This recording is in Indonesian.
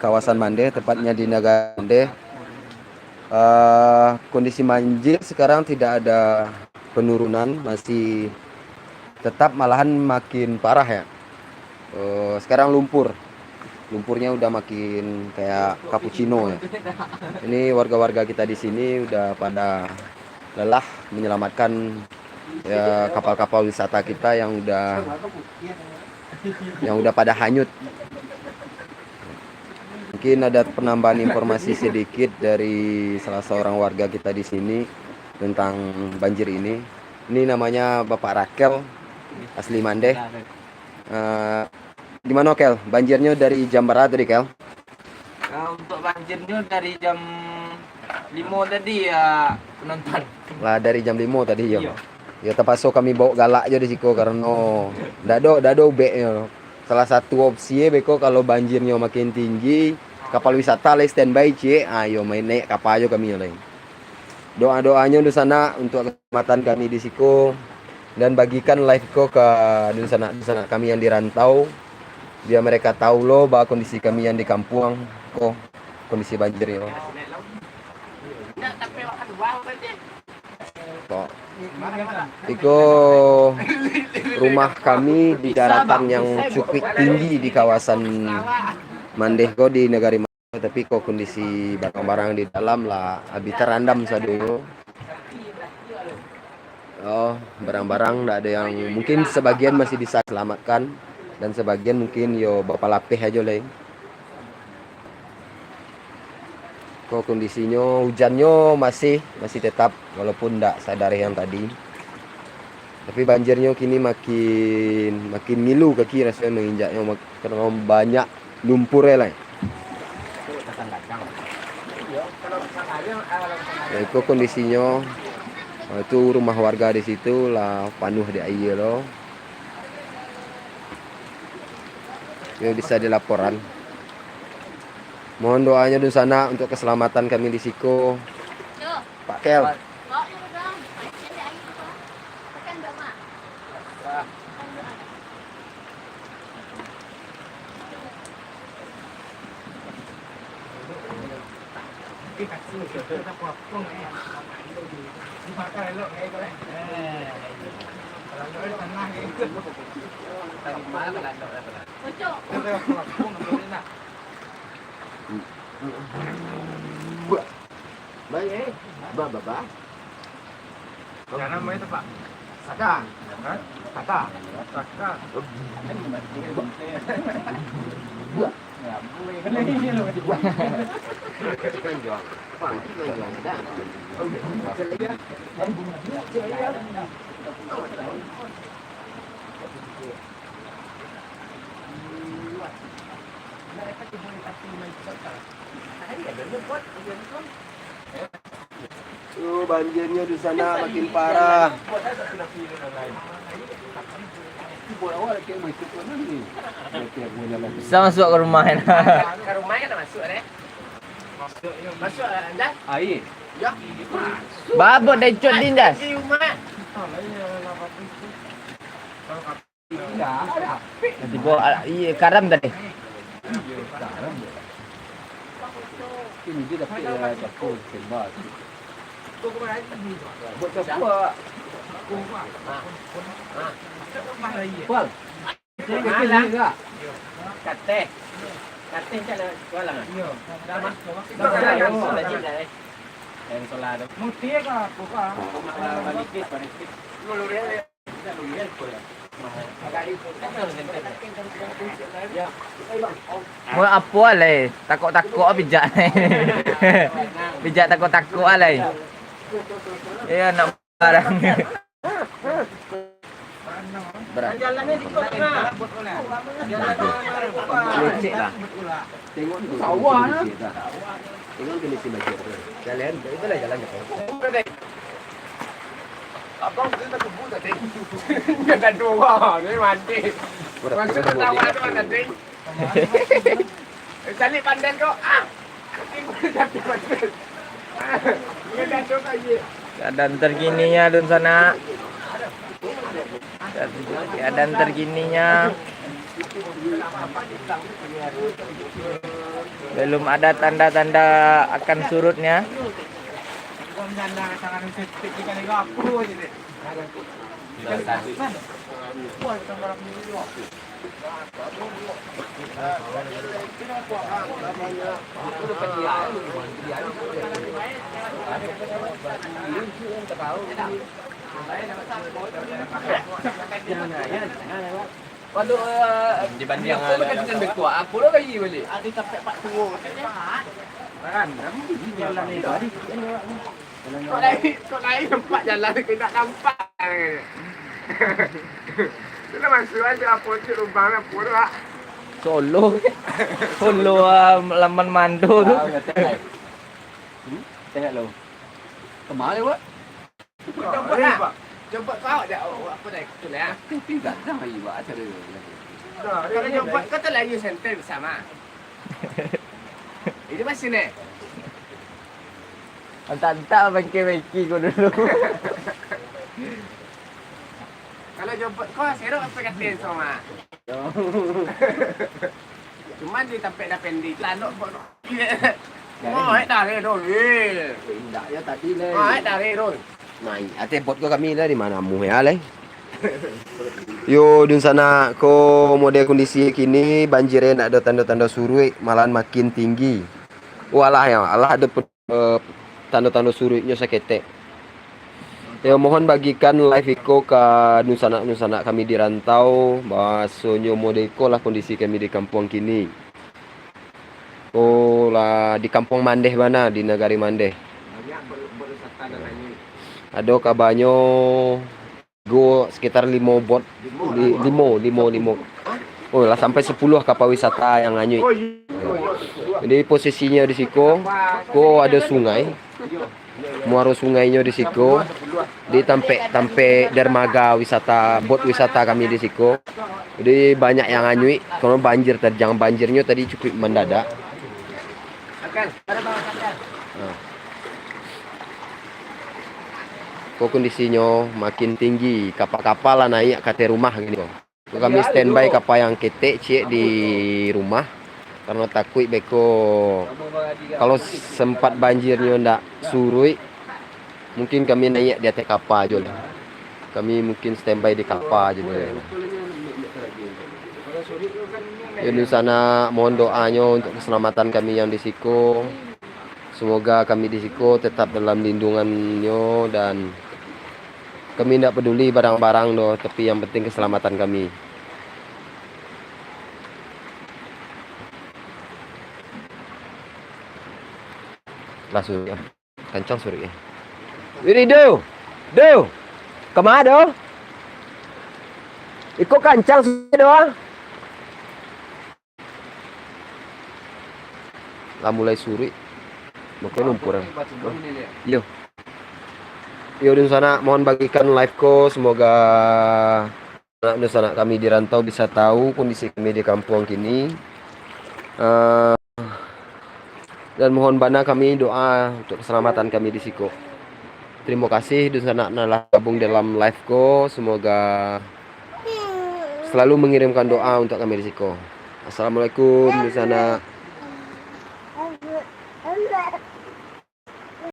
kawasan Mande, tepatnya di Negara Mande. Kondisi banjir sekarang tidak ada penurunan, masih tetap malahan makin parah ya. Sekarang lumpurnya udah makin kayak cappuccino ya. Ini warga-warga kita di sini udah pada lelah menyelamatkan ya, kapal-kapal wisata kita yang udah pada hanyut. Mungkin ada penambahan informasi sedikit dari salah seorang warga kita di sini tentang banjir ini. Ini namanya Bapak Rakel, asli Mande. Gimana Kel? Banjirnya dari jam berapa tadi Kel? Untuk banjirnya dari jam 5 tadi ya penonton. Lah dari jam 5 tadi ya. Iya. Ya terpaksa kami bawa galak aja di situ karena dado ubeknya. Salah satu opsi beko kalau banjirnya makin tinggi, kapal wisata lagi standby cie, ayo main naik kapal aja kami lain. Doa-doanya di sana untuk keselamatan kami di situ dan bagikan live ko ke di sana kami yang dirantau, biar mereka tahu loh bahwa kondisi kami yang di kampung kok kondisi banjirnya. Kok Iko rumah kami di daratan yang cukup tinggi di kawasan Mandehko di negara Mande, tapi kok kondisi barang-barang di dalam lah habis terendam saja. Oh, barang-barang nggak ada yang mungkin sebagian masih bisa selamatkan dan sebagian mungkin yo bapak lapih aja lah. Kok kondisinya hujannya masih tetap walaupun nggak sadar yang tadi. Tapi banjirnya kini makin ngilu kaki rasanya menginjaknya karena banyak lumpur lah. Ya, itu kondisinya itu rumah warga di situ lah penuh di air loh. Yang bisa dilaporan. Mohon doanya di sana untuk keselamatan kami di Siko. Pak Kel. Baik, Bapak. Jangan main itu Pak. Saka. Kata. Banjirnya di sana makin parah. Bisa masuk ke rumah ya. Ke rumahnya tak masuk deh. Masuk anda? Air. Ya. Babot dah cut dindas. Di rumah. Nanti bawa iya karam tadi. Ini dia dapat dapur sembah. Buat apa? Pal. Kate. Kate cara jualan. Iya. Yang solar. Mutia ka buka. Balik. Mau apa alai? Takut bijak ni. Bijak takut alai. Ya nak barang. Jalannya di kota. Lecek lah. Tengok tu sawah lah. Tengok kondisi banjir tu. Jalan, itulah jalannya. Abang tu tak kebun tadi. Kena dua, ni mandi. Masuk ke tawa tu tadi. Cari pandan kau. Keadaan terkininya di sana. Keadaan terkininya. Belum ada tanda-tanda akan surutnya. Waduh, dibanding aku kan berkuah, aku lo lagi balik. Ada sampai 40. Kan, jalan itu. Kok lain nampak jalan kita tak nampak. Sudah masuk aja apa tu lubang apa dah. Solo. Solo Laman Mando tu. Tengok lo. Kemana buat? Coba lah. Coba kau dah apa dah tu lah. Tidak dah ayu buat acara tu. Kalau coba kau tu lagi center bersama. Ini masih ni. Tak bangki-bangki kau dulu. Kalau coba kau serok apa kata sama. Cuma di tempat dah pendek lah nak buat. Oh, dah redol. Tidak ya tadi le. Oh, dah redol. Nah, ate bot ko kami dari mana mu ya le. Yo dun sana ko model kondisi kini banjirnya nak ada tanda-tanda surut malahan makin tinggi. Walah ya, Allah ada tanda-tanda surutnya sakete. Ya mohon bagikan live iko ke nusana kami di rantau bahasanya model iko lah kondisi kami di kampung kini. Oh lah di kampung Mandeh mana di negari Mandeh. Banyak berwisata dan lain. Ada kabarnya go sekitar 5 bot 5. Oh lah sampai 10 kapal wisata yang hanyut. Jadi posisinya di situ ko ada sungai. Muara sungainya di situ. Di tampe dermaga wisata, bot wisata kami di situ. Jadi banyak yang hanyut karena banjir terjang banjirnya tadi cukup mendadak. Kok kondisinya makin tinggi, kapal-kapal lah naik ke rumah gini kok. Kami standby kapal yang ketek cik di rumah karena takut beko kalau sempat banjirnya ndak surut mungkin kami naik di atas kapal aja lah. Kami mungkin standby di kapal aja dulu. Di sana mohon doanya untuk keselamatan kami yang di Siko. Semoga kami di Siko tetap dalam lindungannya dan kami tidak peduli barang-barang doh, tapi yang penting keselamatan kami. Lah surut ya. Kencang surut ya. Ini do. Kemana do? Ikut kencang surut doang. Lah mulai surut. Maka lumpur. Yo. Yo di sana mohon bagikan live ko semoga anak sana kami di rantau bisa tahu kondisi kami di kampung kini. Dan mohon bana kami doa untuk keselamatan kami di Siko. Terima kasih di sana nalah gabung dalam live ko semoga selalu mengirimkan doa untuk kami di Siko. Assalamualaikum di sana.